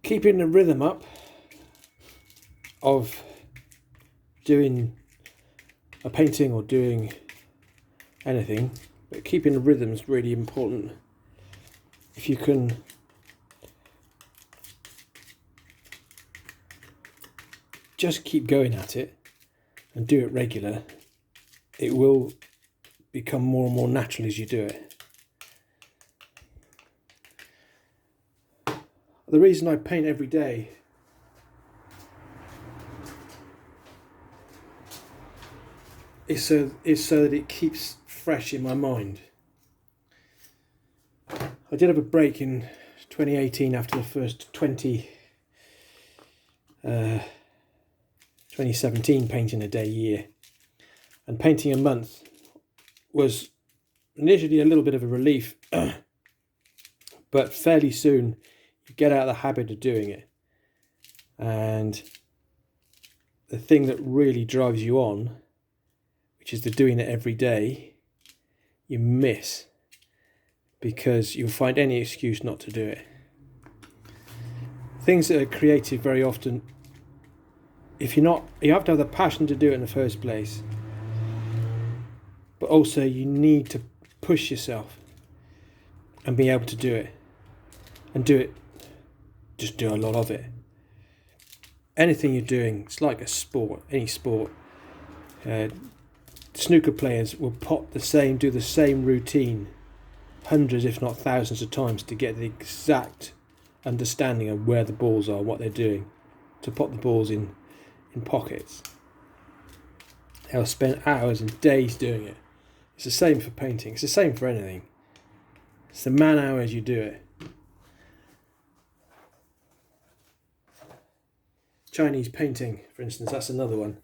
keeping the rhythm up of doing a painting or doing anything, but keeping the rhythm is really important. If you can just keep going at it and do it regular, it will become more and more natural as you do it. The reason I paint every day is so that it keeps fresh in my mind. I did have a break in 2018 after the first 2017 painting a day year, and painting a month was initially a little bit of a relief, but fairly soon you get out of the habit of doing it, and the thing that really drives you on, which is the doing it every day, you miss, because you'll find any excuse not to do it. Things that are creative very often, you have to have the passion to do it in the first place, but also you need to push yourself and be able to do it, and just do a lot of it. Anything you're doing, it's like a sport, any sport. Snooker players will do the same routine hundreds if not thousands of times to get the exact understanding of where the balls are, what they're doing, to pop the balls in pockets. They'll spend hours and days doing it. It's the same for painting, it's the same for anything. It's the man hours you do it. Chinese painting, for instance, that's another one.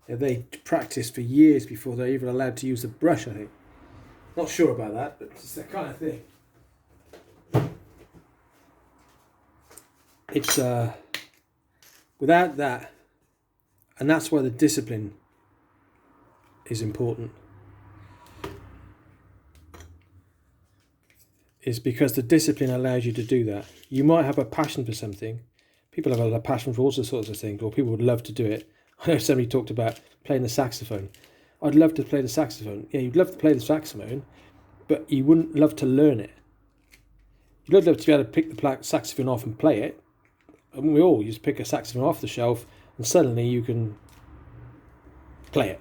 They practice for years before they're even allowed to use the brush, I think. Not sure about that, but it's that kind of thing. It's without that, and that's why the discipline is important, is because the discipline allows you to do that. You might have a passion for something. People have a passion for all sorts of things, or people would love to do it. I know somebody talked about playing the saxophone. I'd love to play the saxophone. Yeah, you'd love to play the saxophone, but you wouldn't love to learn it. You'd love to be able to pick the saxophone off and play it. And we all just pick a saxophone off the shelf and suddenly you can play it.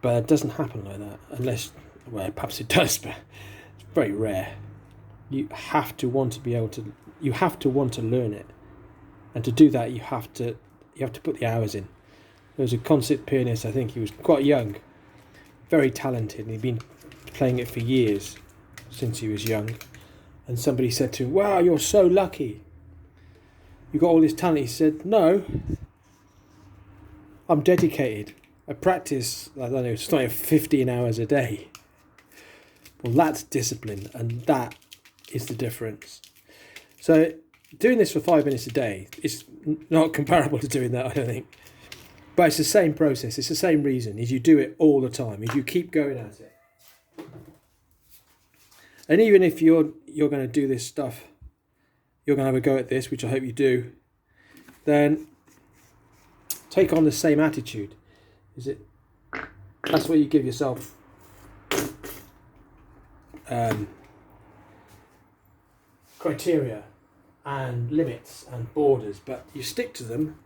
But it doesn't happen like that, unless, well, perhaps it does, but it's very rare. You have to want to learn it. And to do that, you have to put the hours in. There was a concert pianist, I think he was quite young, very talented, and he'd been playing it for years, since he was young. And somebody said to him, "Wow, you're so lucky. You got all this talent." He said, "No, I'm dedicated. I practice, I don't know, it's like 15 hours a day." Well, that's discipline, and that is the difference. So doing this for 5 minutes a day is not comparable to doing that, I don't think. But it's the same process, it's the same reason, is you do it all the time, is you keep going at it. And even if you're going to do this stuff, you're going to have a go at this, which I hope you do, then take on the same attitude. That's what you give yourself criteria and limits and borders, but you stick to them,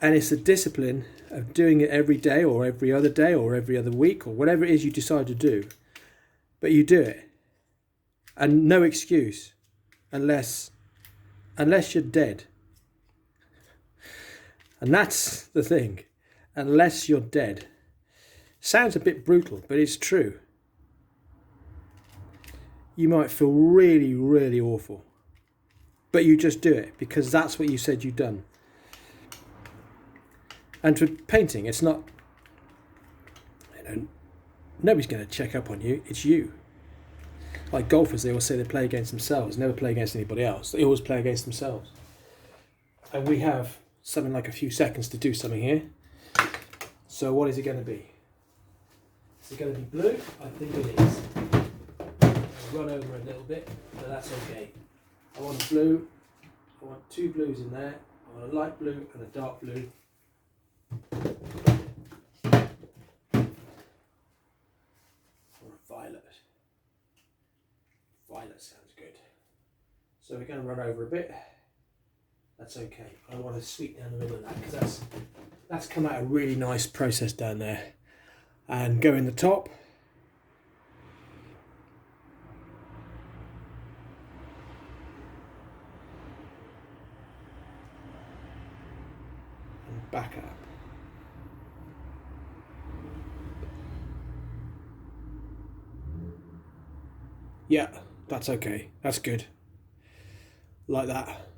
and it's the discipline of doing it every day or every other day or every other week or whatever it is you decide to do, but you do it, and no excuse unless you're dead. And that's the thing, unless you're dead. Sounds a bit brutal, but it's true. You might feel really, really awful, but you just do it because that's what you said you'd done. And for painting, it's not, nobody's going to check up on you, it's you. Like golfers, they always say they play against themselves, never play against anybody else. They always play against themselves. And we have something like a few seconds to do something here. So what is it going to be? Is it going to be blue? I think it is. I'll run over a little bit, but that's okay. I want a blue, I want two blues in there, I want a light blue and a dark blue. Or a violet. Violet sounds good. So we're going to run over a bit. That's okay. I want to sweep down the middle of that because that's come out a really nice process down there. And go in the top. And back up. Yeah, that's okay. That's good. Like that.